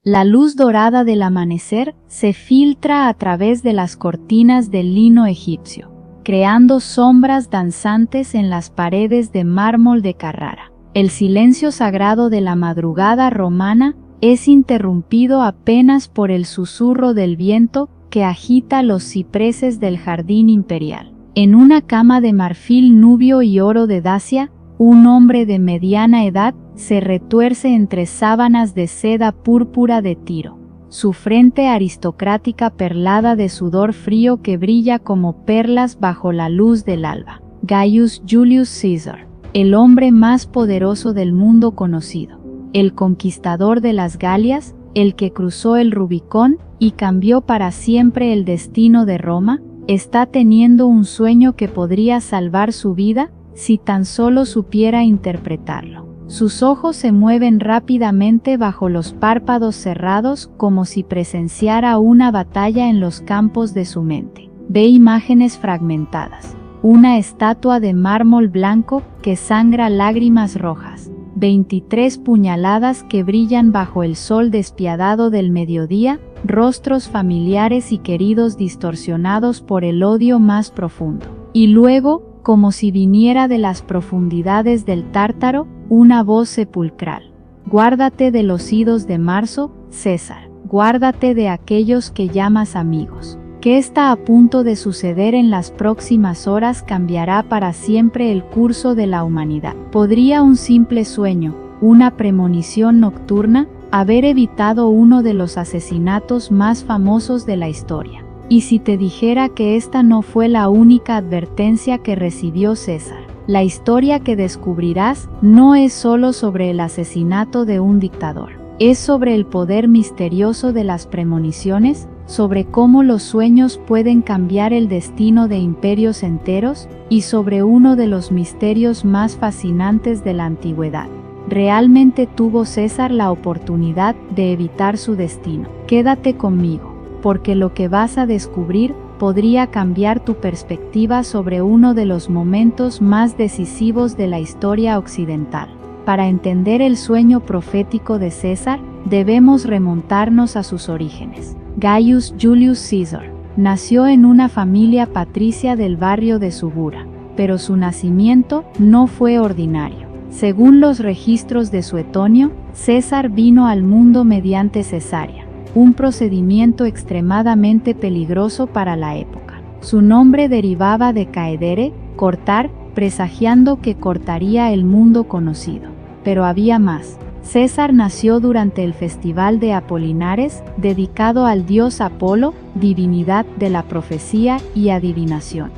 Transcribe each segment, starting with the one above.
La luz dorada del amanecer se filtra a través de las cortinas del lino egipcio, creando sombras danzantes en las paredes de mármol de Carrara. El silencio sagrado de la madrugada romana es interrumpido apenas por el susurro del viento que agita los cipreses del jardín imperial. En una cama de marfil nubio y oro de Dacia, un hombre de mediana edad se retuerce entre sábanas de seda púrpura de Tiro, su frente aristocrática perlada de sudor frío que brilla como perlas bajo la luz del alba. Gaius Julius Caesar, el hombre más poderoso del mundo conocido, el conquistador de las Galias, el que cruzó el Rubicón y cambió para siempre el destino de Roma, está teniendo un sueño que podría salvar su vida si tan solo supiera interpretarlo. Sus ojos se mueven rápidamente bajo los párpados cerrados como si presenciara una batalla en los campos de su mente. Ve imágenes fragmentadas. Una estatua de mármol blanco que sangra lágrimas rojas. 23 puñaladas que brillan bajo el sol despiadado del mediodía, rostros familiares y queridos distorsionados por el odio más profundo. Y luego, como si viniera de las profundidades del Tártaro, una voz sepulcral. Guárdate de los idos de marzo, César. Guárdate de aquellos que llamas amigos. ¿Qué está a punto de suceder en las próximas horas cambiará para siempre el curso de la humanidad? ¿Podría un simple sueño, una premonición nocturna, haber evitado uno de los asesinatos más famosos de la historia? Y si te dijera que esta no fue la única advertencia que recibió César, la historia que descubrirás no es solo sobre el asesinato de un dictador, es sobre el poder misterioso de las premoniciones, sobre cómo los sueños pueden cambiar el destino de imperios enteros, y sobre uno de los misterios más fascinantes de la antigüedad. ¿Realmente tuvo César la oportunidad de evitar su destino? Quédate conmigo, porque lo que vas a descubrir podría cambiar tu perspectiva sobre uno de los momentos más decisivos de la historia occidental. Para entender el sueño profético de César, debemos remontarnos a sus orígenes. Gaius Julius Caesar nació en una familia patricia del barrio de Subura, pero su nacimiento no fue ordinario. Según los registros de Suetonio, César vino al mundo mediante cesárea, un procedimiento extremadamente peligroso para la época. Su nombre derivaba de caedere, cortar, presagiando que cortaría el mundo conocido. Pero había más. César nació durante el festival de Apolinares, dedicado al dios Apolo, divinidad de la profecía y adivinación.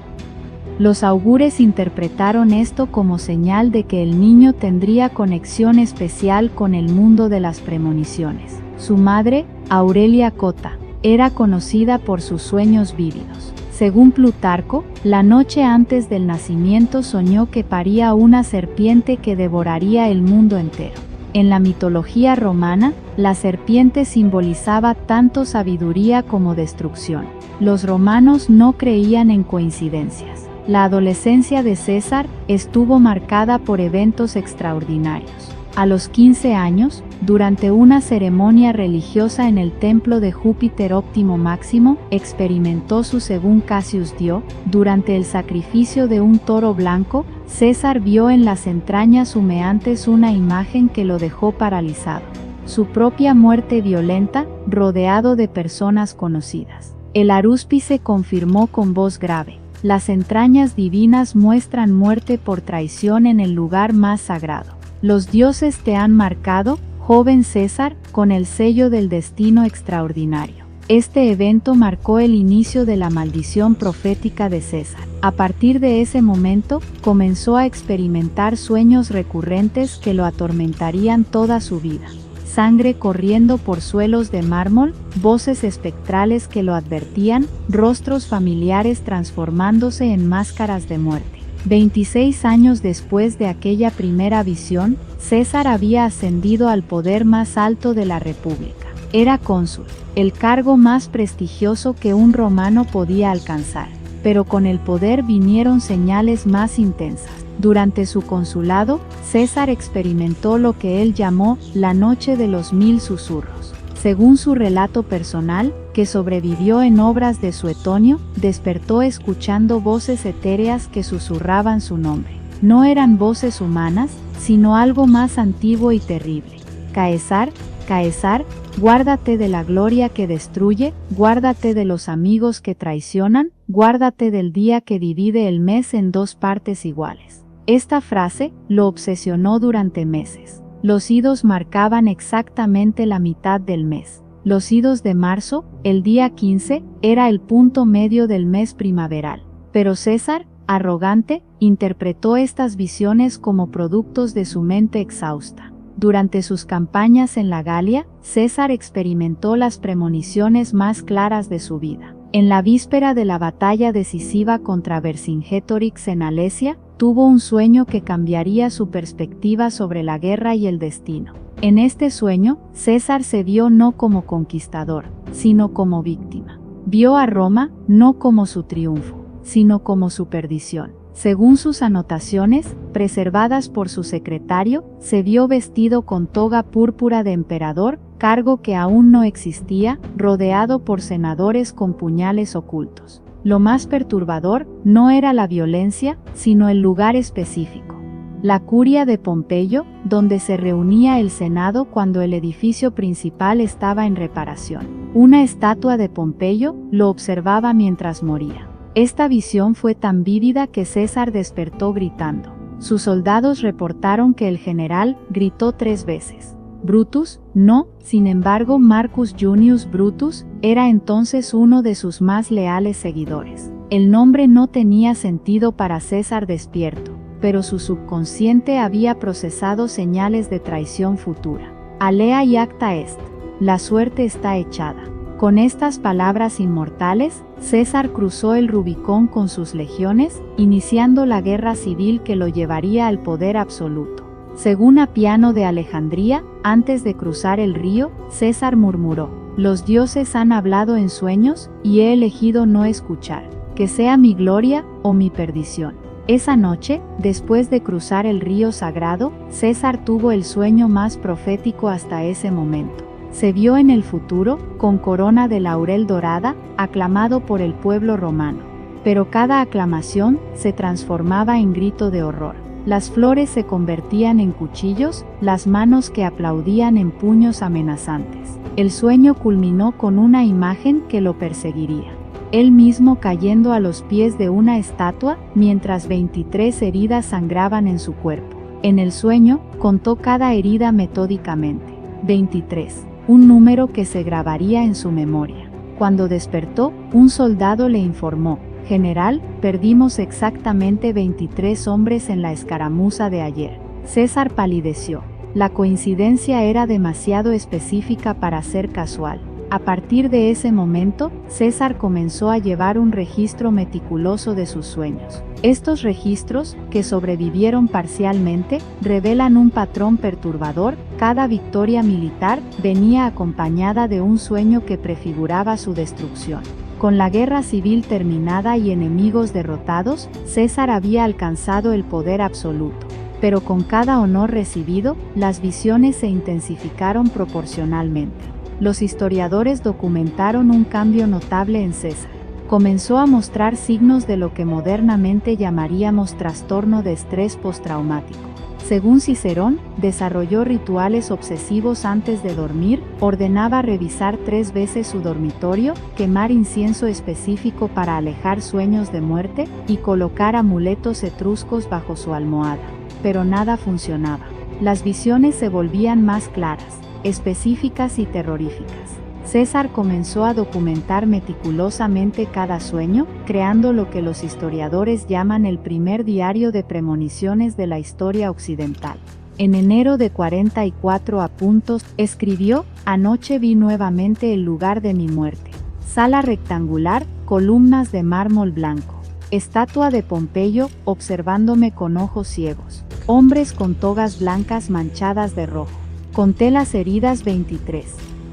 Los augures interpretaron esto como señal de que el niño tendría conexión especial con el mundo de las premoniciones. Su madre, Aurelia Cota, era conocida por sus sueños vívidos. Según Plutarco, la noche antes del nacimiento soñó que paría una serpiente que devoraría el mundo entero. En la mitología romana, la serpiente simbolizaba tanto sabiduría como destrucción. Los romanos no creían en coincidencias. La adolescencia de César estuvo marcada por eventos extraordinarios. A los 15 años, durante una ceremonia religiosa en el templo de Júpiter Óptimo Máximo, experimentó su según Cassius Dio. Durante el sacrificio de un toro blanco, César vio en las entrañas humeantes una imagen que lo dejó paralizado. Su propia muerte violenta, rodeado de personas conocidas. El arúspice confirmó con voz grave: las entrañas divinas muestran muerte por traición en el lugar más sagrado. Los dioses te han marcado, joven César, con el sello del destino extraordinario. Este evento marcó el inicio de la maldición profética de César. A partir de ese momento, comenzó a experimentar sueños recurrentes que lo atormentarían toda su vida. Sangre corriendo por suelos de mármol, voces espectrales que lo advertían, rostros familiares transformándose en máscaras de muerte. 26 años después de aquella primera visión, César había ascendido al poder más alto de la República. Era cónsul, el cargo más prestigioso que un romano podía alcanzar. Pero con el poder vinieron señales más intensas. Durante su consulado, César experimentó lo que él llamó la noche de los 1000 susurros. Según su relato personal, que sobrevivió en obras de Suetonio, despertó escuchando voces etéreas que susurraban su nombre. No eran voces humanas, sino algo más antiguo y terrible. Caesar, Caesar, guárdate de la gloria que destruye, guárdate de los amigos que traicionan, guárdate del día que divide el mes en dos partes iguales. Esta frase lo obsesionó durante meses. Los idos marcaban exactamente la mitad del mes. Los idos de marzo, el día 15, era el punto medio del mes primaveral. Pero César, arrogante, interpretó estas visiones como productos de su mente exhausta. Durante sus campañas en la Galia, César experimentó las premoniciones más claras de su vida. En la víspera de la batalla decisiva contra Vercingetorix en Alesia, tuvo un sueño que cambiaría su perspectiva sobre la guerra y el destino. En este sueño, César se vio no como conquistador, sino como víctima. Vio a Roma no como su triunfo, sino como su perdición. Según sus anotaciones, preservadas por su secretario, se vio vestido con toga púrpura de emperador, cargo que aún no existía, rodeado por senadores con puñales ocultos. Lo más perturbador no era la violencia, sino el lugar específico. La curia de Pompeyo, donde se reunía el Senado cuando el edificio principal estaba en reparación. Una estatua de Pompeyo lo observaba mientras moría. Esta visión fue tan vívida que César despertó gritando. Sus soldados reportaron que el general gritó 3 veces. Brutus, no, sin embargo Marcus Junius Brutus, era entonces uno de sus más leales seguidores. El nombre no tenía sentido para César despierto, pero su subconsciente había procesado señales de traición futura. Alea y acta est, la suerte está echada. Con estas palabras inmortales, César cruzó el Rubicón con sus legiones, iniciando la guerra civil que lo llevaría al poder absoluto. Según Apiano de Alejandría, antes de cruzar el río, César murmuró: «Los dioses han hablado en sueños, y he elegido no escuchar, que sea mi gloria o mi perdición». Esa noche, después de cruzar el río sagrado, César tuvo el sueño más profético hasta ese momento. Se vio en el futuro, con corona de laurel dorada, aclamado por el pueblo romano. Pero cada aclamación se transformaba en grito de horror. Las flores se convertían en cuchillos, las manos que aplaudían en puños amenazantes. El sueño culminó con una imagen que lo perseguiría. Él mismo cayendo a los pies de una estatua, mientras 23 heridas sangraban en su cuerpo. En el sueño, contó cada herida metódicamente. 23. Un número que se grabaría en su memoria. Cuando despertó, un soldado le informó: «General, perdimos exactamente 23 hombres en la escaramuza de ayer». César palideció. La coincidencia era demasiado específica para ser casual. A partir de ese momento, César comenzó a llevar un registro meticuloso de sus sueños. Estos registros, que sobrevivieron parcialmente, revelan un patrón perturbador. Cada victoria militar venía acompañada de un sueño que prefiguraba su destrucción. Con la guerra civil terminada y enemigos derrotados, César había alcanzado el poder absoluto. Pero con cada honor recibido, las visiones se intensificaron proporcionalmente. Los historiadores documentaron un cambio notable en César. Comenzó a mostrar signos de lo que modernamente llamaríamos trastorno de estrés postraumático. Según Cicerón, desarrolló rituales obsesivos antes de dormir, ordenaba revisar 3 veces su dormitorio, quemar incienso específico para alejar sueños de muerte, y colocar amuletos etruscos bajo su almohada. Pero nada funcionaba. Las visiones se volvían más claras, específicas y terroríficas. César comenzó a documentar meticulosamente cada sueño, creando lo que los historiadores llaman el primer diario de premoniciones de la historia occidental. En enero de 44 apuntos, escribió: «Anoche vi nuevamente el lugar de mi muerte. Sala rectangular, columnas de mármol blanco. Estatua de Pompeyo, observándome con ojos ciegos. Hombres con togas blancas manchadas de rojo. Conté las heridas 23.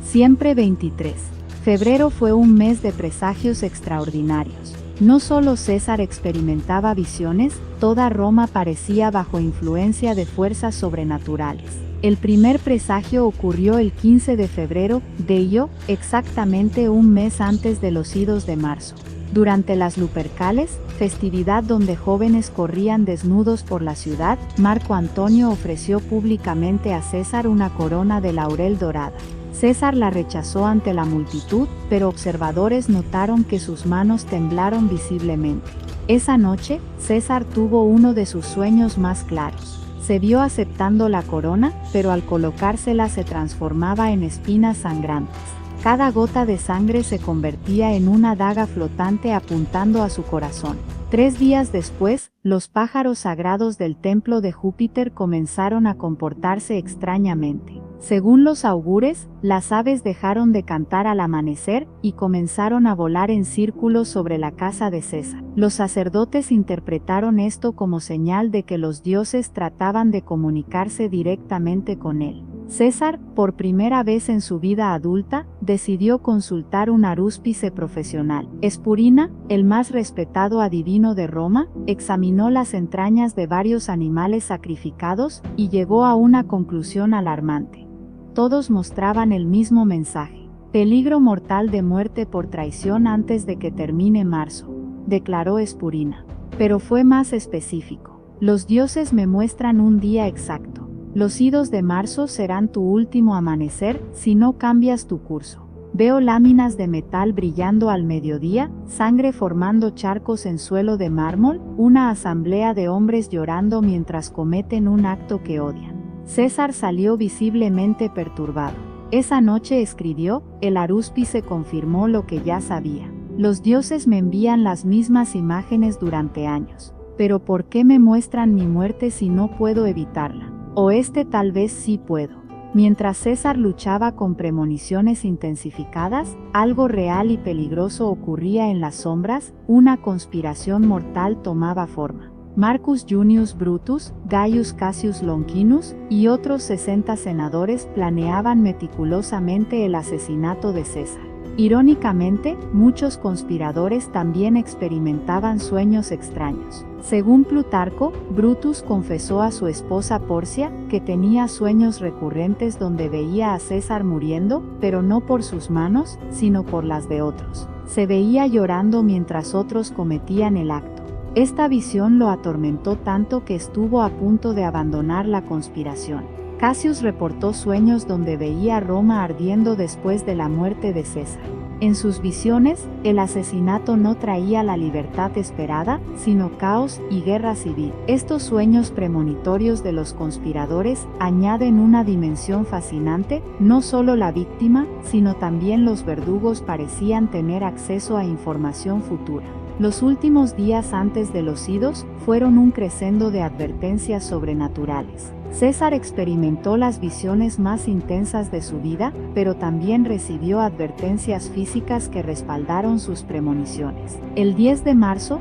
Siempre 23. Febrero fue un mes de presagios extraordinarios. No solo César experimentaba visiones, toda Roma parecía bajo influencia de fuerzas sobrenaturales. El primer presagio ocurrió el 15 de febrero, de ello, exactamente un mes antes de los idos de marzo. Durante las Lupercales, festividad donde jóvenes corrían desnudos por la ciudad, Marco Antonio ofreció públicamente a César una corona de laurel dorada. César la rechazó ante la multitud, pero observadores notaron que sus manos temblaron visiblemente. Esa noche, César tuvo uno de sus sueños más claros. Se vio aceptando la corona, pero al colocársela se transformaba en espinas sangrantes. Cada gota de sangre se convertía en una daga flotante apuntando a su corazón. 3 días después, los pájaros sagrados del templo de Júpiter comenzaron a comportarse extrañamente. Según los augures, las aves dejaron de cantar al amanecer y comenzaron a volar en círculos sobre la casa de César. Los sacerdotes interpretaron esto como señal de que los dioses trataban de comunicarse directamente con él. César, por primera vez en su vida adulta, decidió consultar un arúspice profesional. Espurina, el más respetado adivino de Roma, examinó las entrañas de varios animales sacrificados y llegó a una conclusión alarmante. Todos mostraban el mismo mensaje: peligro mortal de muerte por traición antes de que termine marzo, declaró Espurina. Pero fue más específico: los dioses me muestran un día exacto. Los idos de marzo serán tu último amanecer si no cambias tu curso. Veo láminas de metal brillando al mediodía, sangre formando charcos en suelo de mármol, una asamblea de hombres llorando mientras cometen un acto que odian. César salió visiblemente perturbado. Esa noche escribió: el arúspice confirmó lo que ya sabía. Los dioses me envían las mismas imágenes durante años. Pero ¿por qué me muestran mi muerte si no puedo evitarla? O tal vez sí puedo. Mientras César luchaba con premoniciones intensificadas, algo real y peligroso ocurría en las sombras: una conspiración mortal tomaba forma. Marcus Junius Brutus, Gaius Cassius Longinus y otros 60 senadores planeaban meticulosamente el asesinato de César. Irónicamente, muchos conspiradores también experimentaban sueños extraños. Según Plutarco, Brutus confesó a su esposa Porcia que tenía sueños recurrentes donde veía a César muriendo, pero no por sus manos, sino por las de otros. Se veía llorando mientras otros cometían el acto. Esta visión lo atormentó tanto que estuvo a punto de abandonar la conspiración. Cassius reportó sueños donde veía a Roma ardiendo después de la muerte de César. En sus visiones, el asesinato no traía la libertad esperada, sino caos y guerra civil. Estos sueños premonitorios de los conspiradores añaden una dimensión fascinante: no solo la víctima, sino también los verdugos parecían tener acceso a información futura. Los últimos días antes de los idos fueron un crescendo de advertencias sobrenaturales. César experimentó las visiones más intensas de su vida, pero también recibió advertencias físicas que respaldaron sus premoniciones. El 10 de marzo,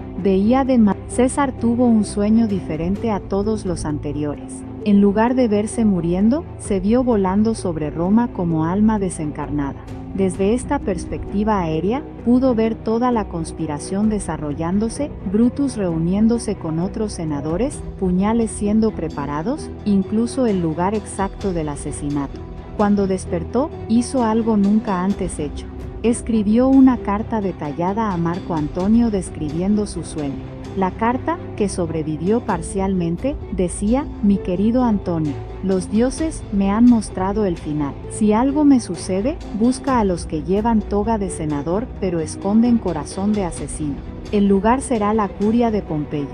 César tuvo un sueño diferente a todos los anteriores. En lugar de verse muriendo, se vio volando sobre Roma como alma desencarnada. Desde esta perspectiva aérea, pudo ver toda la conspiración desarrollándose: Brutus reuniéndose con otros senadores, puñales siendo preparados, incluso el lugar exacto del asesinato. Cuando despertó, hizo algo nunca antes hecho. Escribió una carta detallada a Marco Antonio describiendo su sueño. La carta, que sobrevivió parcialmente, decía: mi querido Antonio, los dioses me han mostrado el final. Si algo me sucede, busca a los que llevan toga de senador pero esconden corazón de asesino. El lugar será la curia de Pompeyo.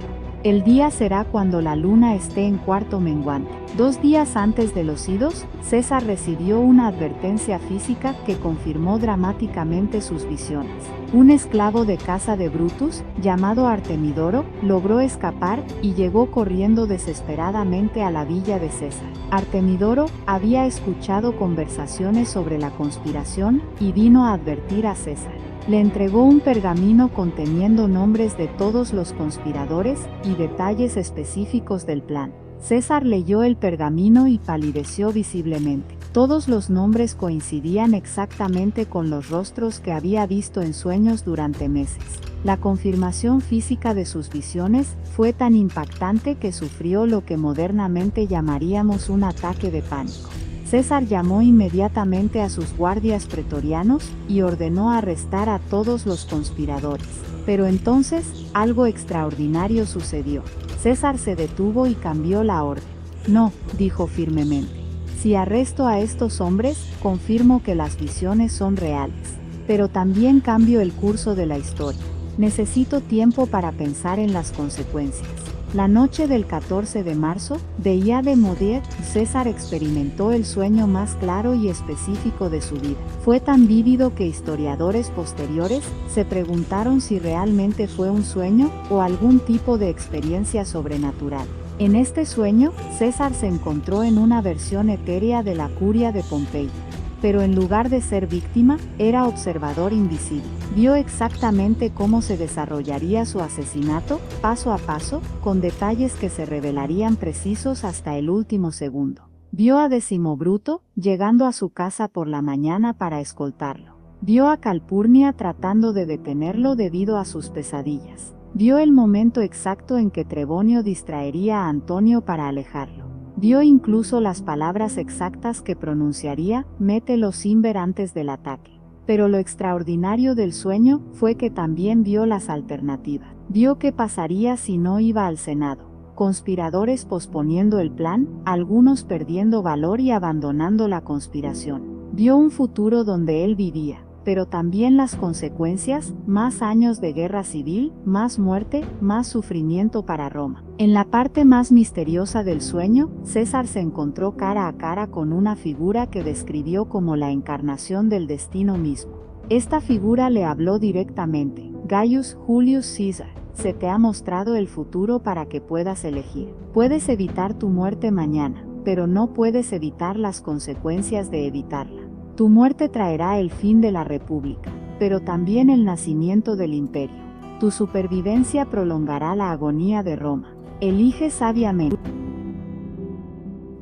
El día será cuando la luna esté en cuarto menguante. 2 días antes de los idos, César recibió una advertencia física que confirmó dramáticamente sus visiones. Un esclavo de casa de Brutus, llamado Artemidoro, logró escapar y llegó corriendo desesperadamente a la villa de César. Artemidoro había escuchado conversaciones sobre la conspiración y vino a advertir a César. Le entregó un pergamino conteniendo nombres de todos los conspiradores y detalles específicos del plan. César leyó el pergamino y palideció visiblemente. Todos los nombres coincidían exactamente con los rostros que había visto en sueños durante meses. La confirmación física de sus visiones fue tan impactante que sufrió lo que modernamente llamaríamos un ataque de pánico. César llamó inmediatamente a sus guardias pretorianos y ordenó arrestar a todos los conspiradores. Pero entonces, algo extraordinario sucedió. César se detuvo y cambió la orden. No, dijo firmemente. Si arresto a estos hombres, confirmo que las visiones son reales. Pero también cambio el curso de la historia. Necesito tiempo para pensar en las consecuencias. La noche del 14 de marzo, día de Modier, César experimentó el sueño más claro y específico de su vida. Fue tan vívido que historiadores posteriores se preguntaron si realmente fue un sueño o algún tipo de experiencia sobrenatural. En este sueño, César se encontró en una versión etérea de la curia de Pompeya. Pero en lugar de ser víctima, era observador invisible. Vio exactamente cómo se desarrollaría su asesinato, paso a paso, con detalles que se revelarían precisos hasta el último segundo. Vio a Décimo Bruto, llegando a su casa por la mañana para escoltarlo. Vio a Calpurnia tratando de detenerlo debido a sus pesadillas. Vio el momento exacto en que Trebonio distraería a Antonio para alejarlo. Vio incluso las palabras exactas que pronunciaría, mételo sin ver antes del ataque. Pero lo extraordinario del sueño fue que también vio las alternativas. Vio qué pasaría si no iba al Senado. Conspiradores posponiendo el plan, algunos perdiendo valor y abandonando la conspiración. Vio un futuro donde él vivía, pero también las consecuencias, más años de guerra civil, más muerte, más sufrimiento para Roma. En la parte más misteriosa del sueño, César se encontró cara a cara con una figura que describió como la encarnación del destino mismo. Esta figura le habló directamente: Gaius Julius Caesar, se te ha mostrado el futuro para que puedas elegir. Puedes evitar tu muerte mañana, pero no puedes evitar las consecuencias de evitarla. Tu muerte traerá el fin de la República, pero también el nacimiento del Imperio. Tu supervivencia prolongará la agonía de Roma. Elige sabiamente.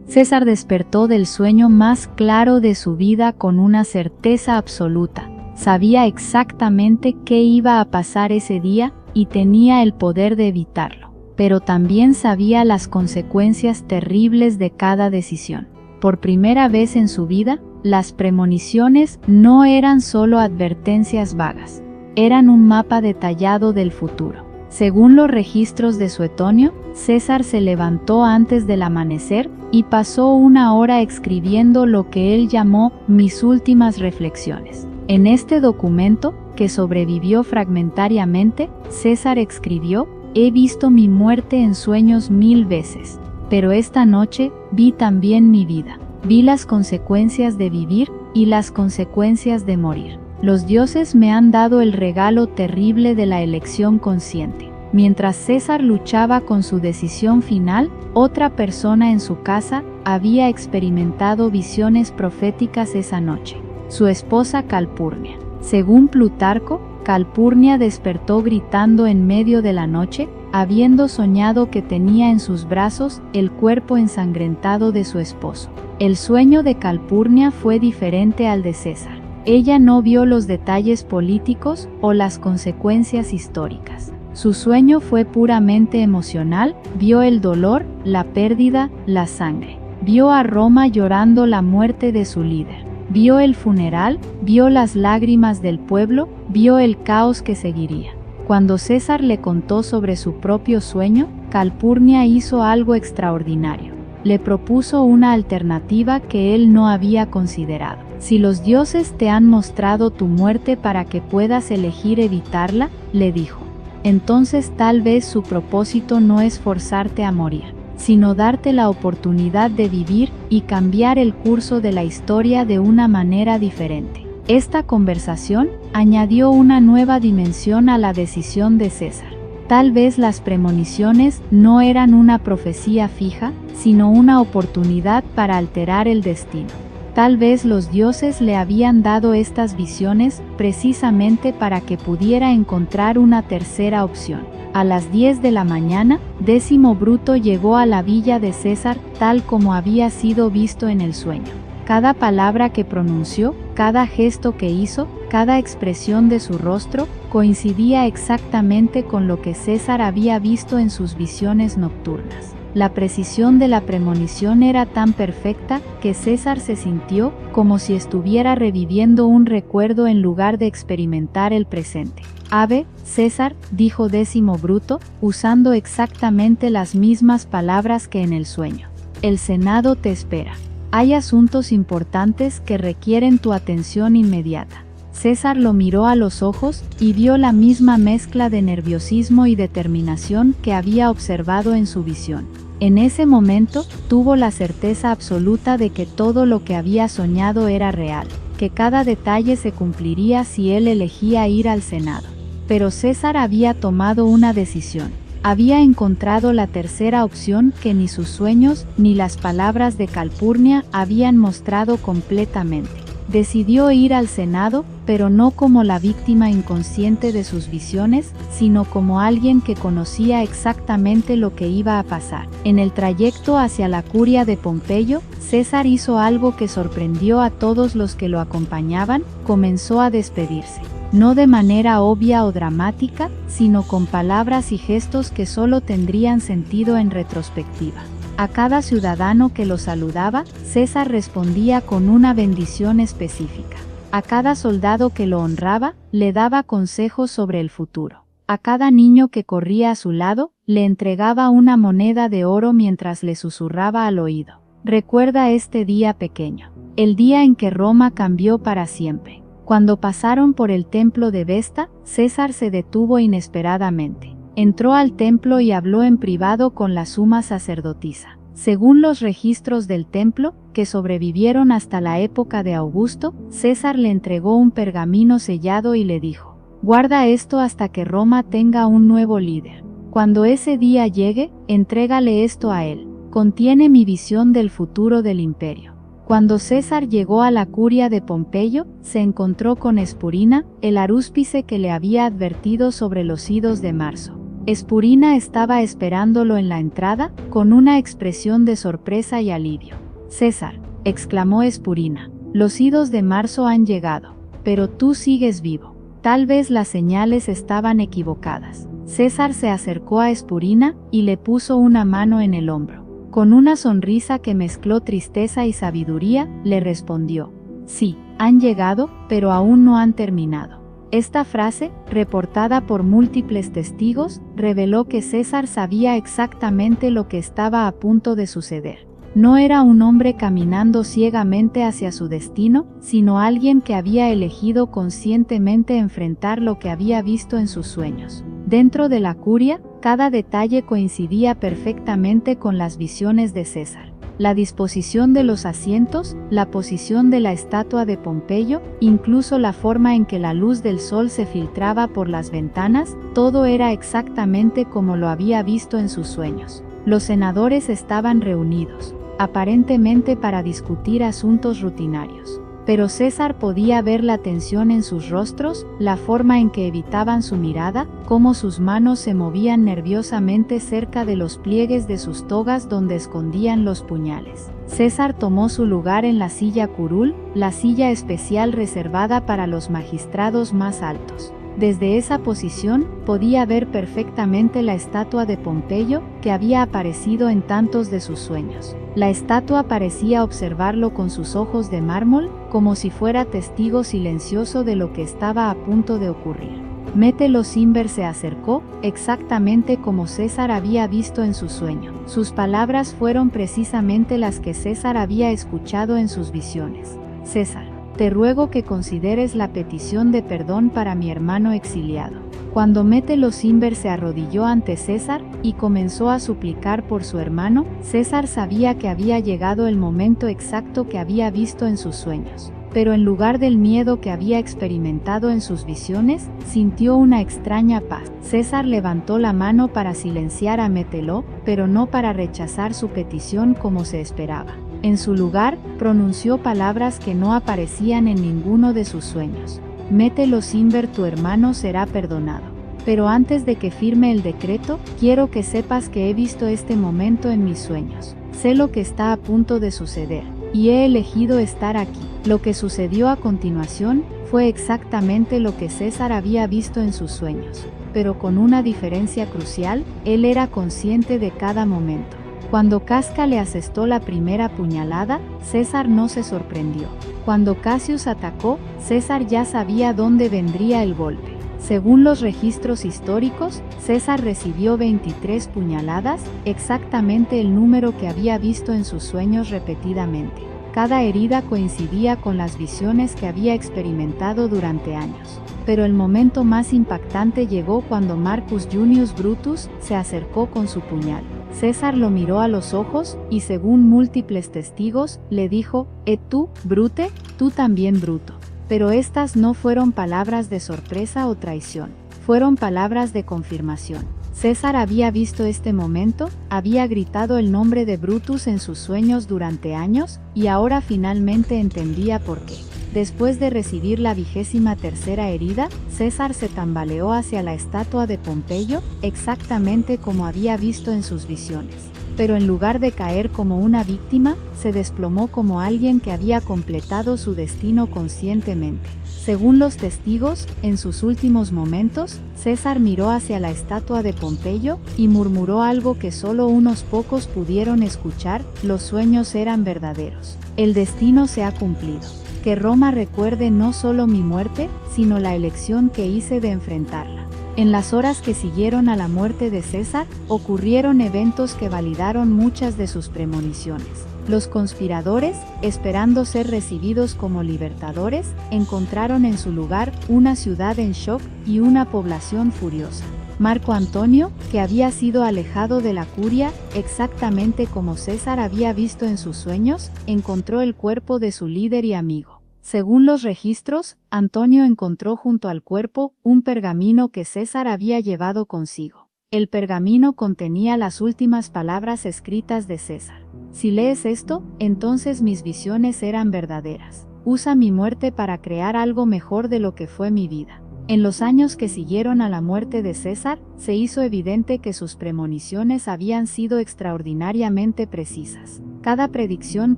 César despertó del sueño más claro de su vida con una certeza absoluta. Sabía exactamente qué iba a pasar ese día y tenía el poder de evitarlo, pero también sabía las consecuencias terribles de cada decisión. Por primera vez en su vida, las premoniciones no eran solo advertencias vagas, eran un mapa detallado del futuro. Según los registros de Suetonio, César se levantó antes del amanecer y pasó una hora escribiendo lo que él llamó mis últimas reflexiones. En este documento, que sobrevivió fragmentariamente, César escribió: he visto mi muerte en sueños 1000 veces, pero esta noche vi también mi vida. Vi las consecuencias de vivir y las consecuencias de morir. Los dioses me han dado el regalo terrible de la elección consciente. Mientras César luchaba con su decisión final, otra persona en su casa había experimentado visiones proféticas esa noche: su esposa Calpurnia. Según Plutarco, Calpurnia despertó gritando en medio de la noche, habiendo soñado que tenía en sus brazos el cuerpo ensangrentado de su esposo. El sueño de Calpurnia fue diferente al de César. Ella no vio los detalles políticos o las consecuencias históricas. Su sueño fue puramente emocional, vio el dolor, la pérdida, la sangre. Vio a Roma llorando la muerte de su líder. Vio el funeral, vio las lágrimas del pueblo, vio el caos que seguiría. Cuando César le contó sobre su propio sueño, Calpurnia hizo algo extraordinario. Le propuso una alternativa que él no había considerado. Si los dioses te han mostrado tu muerte para que puedas elegir evitarla, le dijo, entonces tal vez su propósito no es forzarte a morir, sino darte la oportunidad de vivir y cambiar el curso de la historia de una manera diferente. Esta conversación añadió una nueva dimensión a la decisión de César. Tal vez las premoniciones no eran una profecía fija, sino una oportunidad para alterar el destino. Tal vez los dioses le habían dado estas visiones precisamente para que pudiera encontrar una tercera opción. A las 10 de la mañana, Décimo Bruto llegó a la villa de César tal como había sido visto en el sueño. Cada palabra que pronunció, cada gesto que hizo, cada expresión de su rostro, coincidía exactamente con lo que César había visto en sus visiones nocturnas. La precisión de la premonición era tan perfecta que César se sintió como si estuviera reviviendo un recuerdo en lugar de experimentar el presente. «Ave, César», dijo Décimo Bruto, usando exactamente las mismas palabras que en el sueño. «El Senado te espera. Hay asuntos importantes que requieren tu atención inmediata». César lo miró a los ojos y vio la misma mezcla de nerviosismo y determinación que había observado en su visión. En ese momento, tuvo la certeza absoluta de que todo lo que había soñado era real, que cada detalle se cumpliría si él elegía ir al Senado. Pero César había tomado una decisión. Había encontrado la tercera opción que ni sus sueños ni las palabras de Calpurnia habían mostrado completamente. Decidió ir al Senado, pero no como la víctima inconsciente de sus visiones, sino como alguien que conocía exactamente lo que iba a pasar. En el trayecto hacia la curia de Pompeyo, César hizo algo que sorprendió a todos los que lo acompañaban: comenzó a despedirse. No de manera obvia o dramática, sino con palabras y gestos que solo tendrían sentido en retrospectiva. A cada ciudadano que lo saludaba, César respondía con una bendición específica. A cada soldado que lo honraba, le daba consejos sobre el futuro. A cada niño que corría a su lado, le entregaba una moneda de oro mientras le susurraba al oído: «Recuerda este día pequeño, el día en que Roma cambió para siempre». Cuando pasaron por el templo de Vesta, César se detuvo inesperadamente. Entró al templo y habló en privado con la suma sacerdotisa. Según los registros del templo, que sobrevivieron hasta la época de Augusto, César le entregó un pergamino sellado y le dijo: «Guarda esto hasta que Roma tenga un nuevo líder. Cuando ese día llegue, entrégale esto a él. Contiene mi visión del futuro del imperio». Cuando César llegó a la curia de Pompeyo, se encontró con Espurina, el arúspice que le había advertido sobre los idos de marzo. Espurina estaba esperándolo en la entrada, con una expresión de sorpresa y alivio. «César», exclamó Espurina, «los idos de marzo han llegado, pero tú sigues vivo. Tal vez las señales estaban equivocadas». César se acercó a Espurina y le puso una mano en el hombro. Con una sonrisa que mezcló tristeza y sabiduría, le respondió: «Sí, han llegado, pero aún no han terminado». Esta frase, reportada por múltiples testigos, reveló que César sabía exactamente lo que estaba a punto de suceder. No era un hombre caminando ciegamente hacia su destino, sino alguien que había elegido conscientemente enfrentar lo que había visto en sus sueños. Dentro de la curia, cada detalle coincidía perfectamente con las visiones de César. La disposición de los asientos, la posición de la estatua de Pompeyo, incluso la forma en que la luz del sol se filtraba por las ventanas, todo era exactamente como lo había visto en sus sueños. Los senadores estaban reunidos, aparentemente para discutir asuntos rutinarios. Pero César podía ver la tensión en sus rostros, la forma en que evitaban su mirada, cómo sus manos se movían nerviosamente cerca de los pliegues de sus togas donde escondían los puñales. César tomó su lugar en la silla curul, la silla especial reservada para los magistrados más altos. Desde esa posición, podía ver perfectamente la estatua de Pompeyo, que había aparecido en tantos de sus sueños. La estatua parecía observarlo con sus ojos de mármol, como si fuera testigo silencioso de lo que estaba a punto de ocurrir. Metelo Cimber se acercó, exactamente como César había visto en su sueño. Sus palabras fueron precisamente las que César había escuchado en sus visiones. «César, te ruego que consideres la petición de perdón para mi hermano exiliado». Cuando Metelo Cimber se arrodilló ante César y comenzó a suplicar por su hermano, César sabía que había llegado el momento exacto que había visto en sus sueños. Pero en lugar del miedo que había experimentado en sus visiones, sintió una extraña paz. César levantó la mano para silenciar a Metelo, pero no para rechazar su petición como se esperaba. En su lugar, pronunció palabras que no aparecían en ninguno de sus sueños. «Metelo Cimber, tu hermano será perdonado. Pero antes de que firme el decreto, quiero que sepas que he visto este momento en mis sueños. Sé lo que está a punto de suceder. y he elegido estar aquí. Lo que sucedió a continuación fue exactamente lo que César había visto en sus sueños, pero con una diferencia crucial: él era consciente de cada momento. Cuando Casca le asestó la primera puñalada, César no se sorprendió. Cuando Cassius atacó, César ya sabía dónde vendría el golpe. Según los registros históricos, César recibió 23 puñaladas, exactamente el número que había visto en sus sueños repetidamente. Cada herida coincidía con las visiones que había experimentado durante años. Pero el momento más impactante llegó cuando Marcus Junius Brutus se acercó con su puñal. César lo miró a los ojos y, según múltiples testigos, le dijo: tú, Brute, tú también, Bruto. Pero estas no fueron palabras de sorpresa o traición, fueron palabras de confirmación. César había visto este momento, había gritado el nombre de Brutus en sus sueños durante años, y ahora finalmente entendía por qué. Después de recibir la 23ª herida, César se tambaleó hacia la estatua de Pompeyo, exactamente como había visto en sus visiones. Pero en lugar de caer como una víctima, se desplomó como alguien que había completado su destino conscientemente. Según los testigos, en sus últimos momentos, César miró hacia la estatua de Pompeyo y murmuró algo que solo unos pocos pudieron escuchar: los sueños eran verdaderos. El destino se ha cumplido. Que Roma recuerde no solo mi muerte, sino la elección que hice de enfrentarla. En las horas que siguieron a la muerte de César, ocurrieron eventos que validaron muchas de sus premoniciones. Los conspiradores, esperando ser recibidos como libertadores, encontraron en su lugar una ciudad en shock y una población furiosa. Marco Antonio, que había sido alejado de la curia, exactamente como César había visto en sus sueños, encontró el cuerpo de su líder y amigo. Según los registros, Antonio encontró junto al cuerpo un pergamino que César había llevado consigo. El pergamino contenía las últimas palabras escritas de César: si lees esto, entonces mis visiones eran verdaderas. Usa mi muerte para crear algo mejor de lo que fue mi vida. En los años que siguieron a la muerte de César, se hizo evidente que sus premoniciones habían sido extraordinariamente precisas. Cada predicción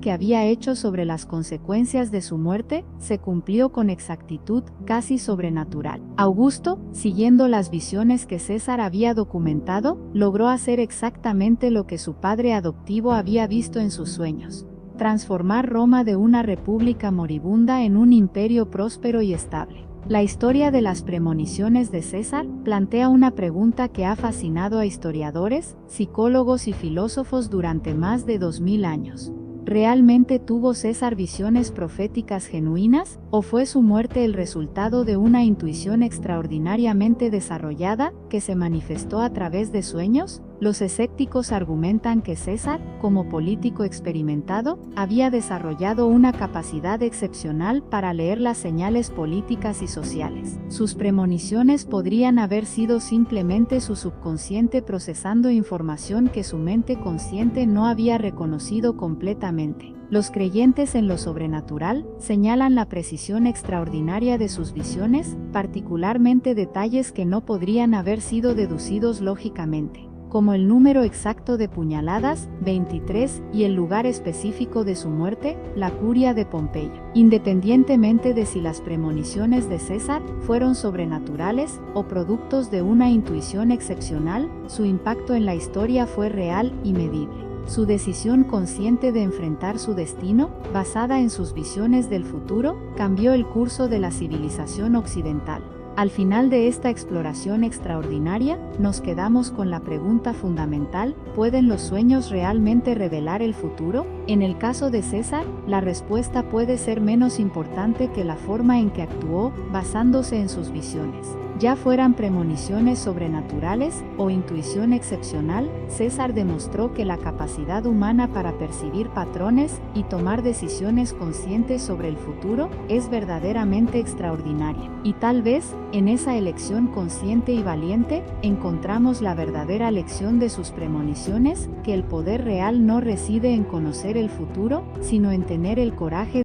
que había hecho sobre las consecuencias de su muerte se cumplió con exactitud casi sobrenatural. Augusto, siguiendo las visiones que César había documentado, logró hacer exactamente lo que su padre adoptivo había visto en sus sueños: transformar Roma de una república moribunda en un imperio próspero y estable. La historia de las premoniciones de César plantea una pregunta que ha fascinado a historiadores, psicólogos y filósofos durante más de 2000 años. ¿Realmente tuvo César visiones proféticas genuinas, o fue su muerte el resultado de una intuición extraordinariamente desarrollada que se manifestó a través de sueños? Los escépticos argumentan que César, como político experimentado, había desarrollado una capacidad excepcional para leer las señales políticas y sociales. Sus premoniciones podrían haber sido simplemente su subconsciente procesando información que su mente consciente no había reconocido completamente. Los creyentes en lo sobrenatural señalan la precisión extraordinaria de sus visiones, particularmente detalles que no podrían haber sido deducidos lógicamente, como el número exacto de puñaladas, 23, y el lugar específico de su muerte, la curia de Pompeyo. Independientemente de si las premoniciones de César fueron sobrenaturales o productos de una intuición excepcional, su impacto en la historia fue real y medible. Su decisión consciente de enfrentar su destino, basada en sus visiones del futuro, cambió el curso de la civilización occidental. Al final de esta exploración extraordinaria, nos quedamos con la pregunta fundamental: ¿pueden los sueños realmente revelar el futuro? En el caso de César, la respuesta puede ser menos importante que la forma en que actuó, basándose en sus visiones. Ya fueran premoniciones sobrenaturales o intuición excepcional, César demostró que la capacidad humana para percibir patrones y tomar decisiones conscientes sobre el futuro es verdaderamente extraordinaria. Y tal vez, en esa elección consciente y valiente, encontramos la verdadera lección de sus premoniciones: que el poder real no reside en conocer el futuro, sino en tener el coraje